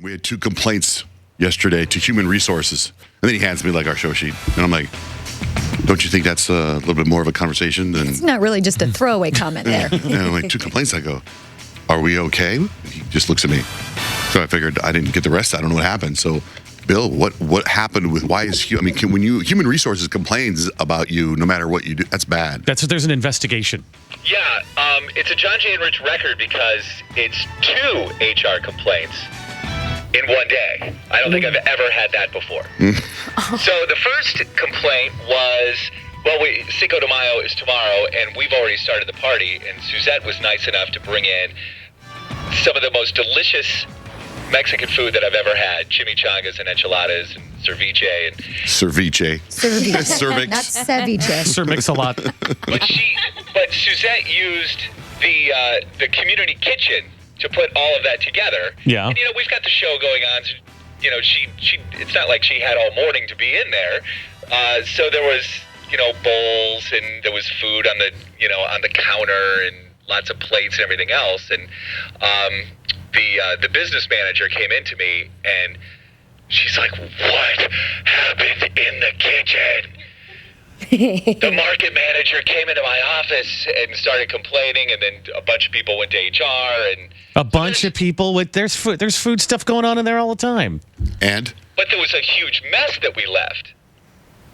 We had 2 complaints yesterday to Human Resources. And then he hands me like our show sheet. And I'm like, don't you think that's a little bit more of a conversation than... It's not really just a throwaway comment there. And I'm like, 2 complaints. I go, are we okay? He just looks at me. So I figured I didn't get the rest. I don't know what happened. So, Bill, what happened with when Human Resources complains about you, no matter what you do, that's bad. There's an investigation. Yeah, it's a Johnjay and Rich record because it's 2 HR complaints in one day. I don't think I've ever had that before. So the first complaint was, Cinco de Mayo is tomorrow, and we've already started the party, and Suzette was nice enough to bring in some of the most delicious Mexican food that I've ever had. Chimichangas and enchiladas and ceviche. And Cerviche. Cervix. Not ceviche. Sir Mix-a-Lot. But Suzette used the community kitchen to put all of that together. Yeah. And, we've got the show going on. So, she it's not like she had all morning to be in there. So there was, bowls, and there was food on the counter, and lots of plates and everything else. And the business manager came into me, and she's like, what happened in the kitchen? The market manager came into my office and started complaining, and then a bunch of people went to HR, and A bunch of people with there's food stuff going on in there all the time. But there was a huge mess that we left.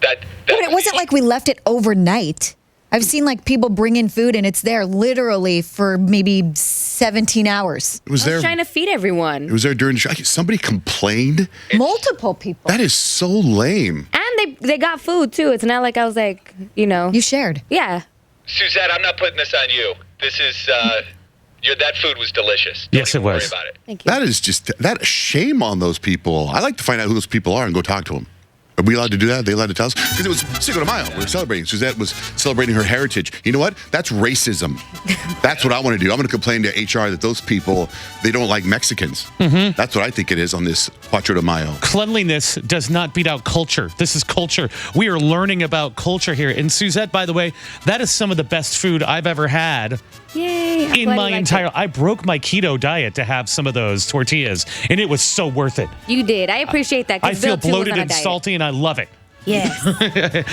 But it wasn't like we left it overnight. I've seen people bring in food and it's there literally for maybe 17 hours. It was there. Trying to feed everyone. It was there during the show. Somebody complained. Multiple people. That is so lame. And they got food, too. It's not like I was like, You shared. Yeah. Suzette, I'm not putting this on you. This is, that food was delicious. Yes, it Don't even was. worry about it. Thank you. That is just, shame on those people. I like to find out who those people are and go talk to them. Are we allowed to do that? Are they allowed to tell us? Because it was Cinco de Mayo. We were celebrating. Suzette was celebrating her heritage. You know what? That's racism. That's what I want to do. I'm going to complain to HR that those people, they don't like Mexicans. Mm-hmm. That's what I think it is on this Cuatro de Mayo. Cleanliness does not beat out culture. This is culture. We are learning about culture here. And Suzette, by the way, that is some of the best food I've ever had. Yay. In my entire, I broke my keto diet to have some of those tortillas, and it was so worth it. You did. I appreciate that. I feel bloated and salty, and I love it. Yes.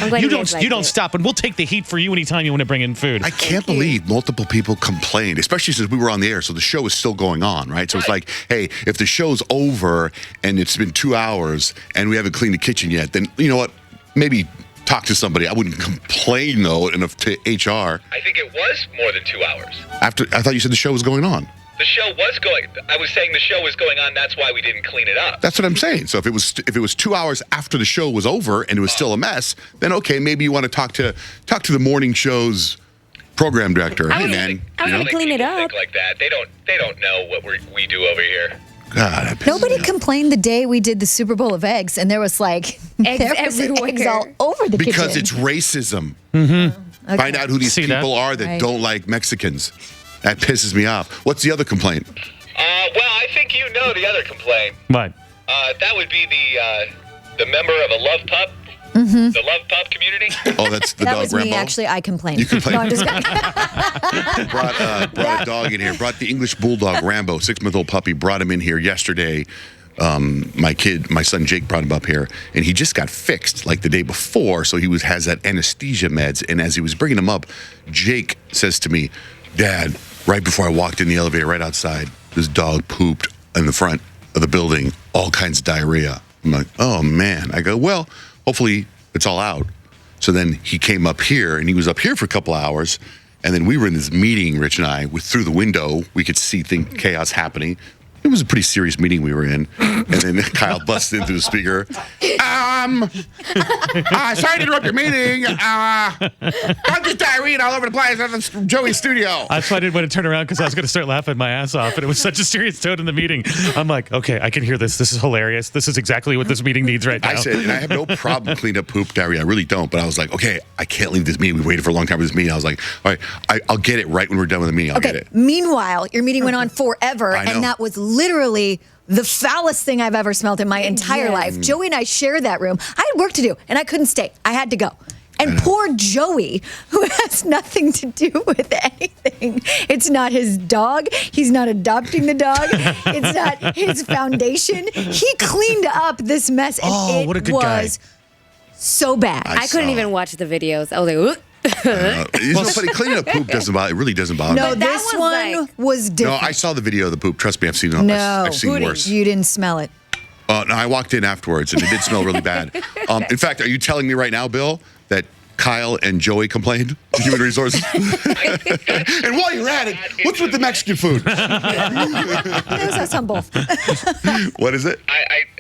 I'm glad you guys don't stop, and we'll take the heat for you anytime you want to bring in food. I can't believe multiple people complained, especially since we were on the air, so the show is still going on, right? So it's like, hey, if the show's over and it's been 2 hours and we haven't cleaned the kitchen yet, then you know what? Maybe talk to somebody. I wouldn't complain, though, enough to HR. I think it was more than 2 hours. I thought you said the show was going on. The show was going. I was saying the show was going on. That's why we didn't clean it up. That's what I'm saying. So if it was 2 hours after the show was over and it was still a mess, then okay, maybe you want to talk to the morning show's program director. Hey, man, I was gonna clean it up. Think like that. They don't know what we do over here. God, Nobody complained the day we did the Super Bowl of eggs, and there was eggs all over the kitchen. Because it's racism. Mm-hmm. Okay. Find out who these people are that don't like Mexicans. That pisses me off. What's the other complaint? I think you know the other complaint. What? That would be the member of a love pup. Mm-hmm. The love pup community. Oh, that's the that dog was Rambo? me, actually. I complained. You complained? No, I'm just kidding. brought a dog in here. Brought the English Bulldog, Rambo, 6-month-old puppy. Brought him in here yesterday. My son Jake brought him up here, and he just got fixed like the day before, so he has that anesthesia meds. And as he was bringing him up, Jake says to me, Dad, right before I walked in the elevator right outside, this dog pooped in the front of the building, all kinds of diarrhea. I'm like, oh, man. I go, well, hopefully it's all out. So then he came up here, and he was up here for a couple hours, and then we were in this meeting, Rich and I, through the window. We could see chaos happening. It was a pretty serious meeting we were in. And then Kyle busted in through the speaker. Sorry to interrupt your meeting. I'm just diarrhea all over the place. That's Joey's studio. That's why I didn't want to turn around because I was going to start laughing my ass off. And it was such a serious tone in the meeting. I'm like, okay, I can hear this. This is hilarious. This is exactly what this meeting needs right now. I said, and I have no problem cleaning up poop, diarrhea. I really don't. But I was like, okay, I can't leave this meeting. We waited for a long time for this meeting. I was like, all right, I'll get it right when we're done with the meeting. I'll get it. Meanwhile, your meeting went on forever, I know. and that was literally the foulest thing I've ever smelled in my entire life. Joey and I shared that room. I had work to do, and I couldn't stay. I had to go. And poor Joey, who has nothing to do with anything. It's not his dog. He's not adopting the dog. It's not his foundation. He cleaned up this mess, and it what a good was guy. so bad. I couldn't even watch the videos. I was like, "Oop." It's so funny. Cleaning up poop doesn't bother. It really doesn't bother No, me. But that this was one like- was No, different. I saw the video of the poop. Trust me, I've seen it. No. I've seen worse. You didn't smell it. No, I walked in afterwards, and it did smell really bad. In fact, are you telling me right now, Bill, that Kyle and Joey complained to Human Resources? And while you're at it, what's with the Mexican food? There's us on both. What is it?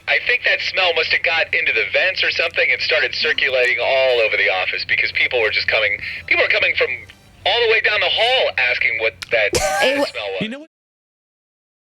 I think that smell must have got into the vents or something and started circulating all over the office because people were coming from all the way down the hall asking what that smell was. You know what?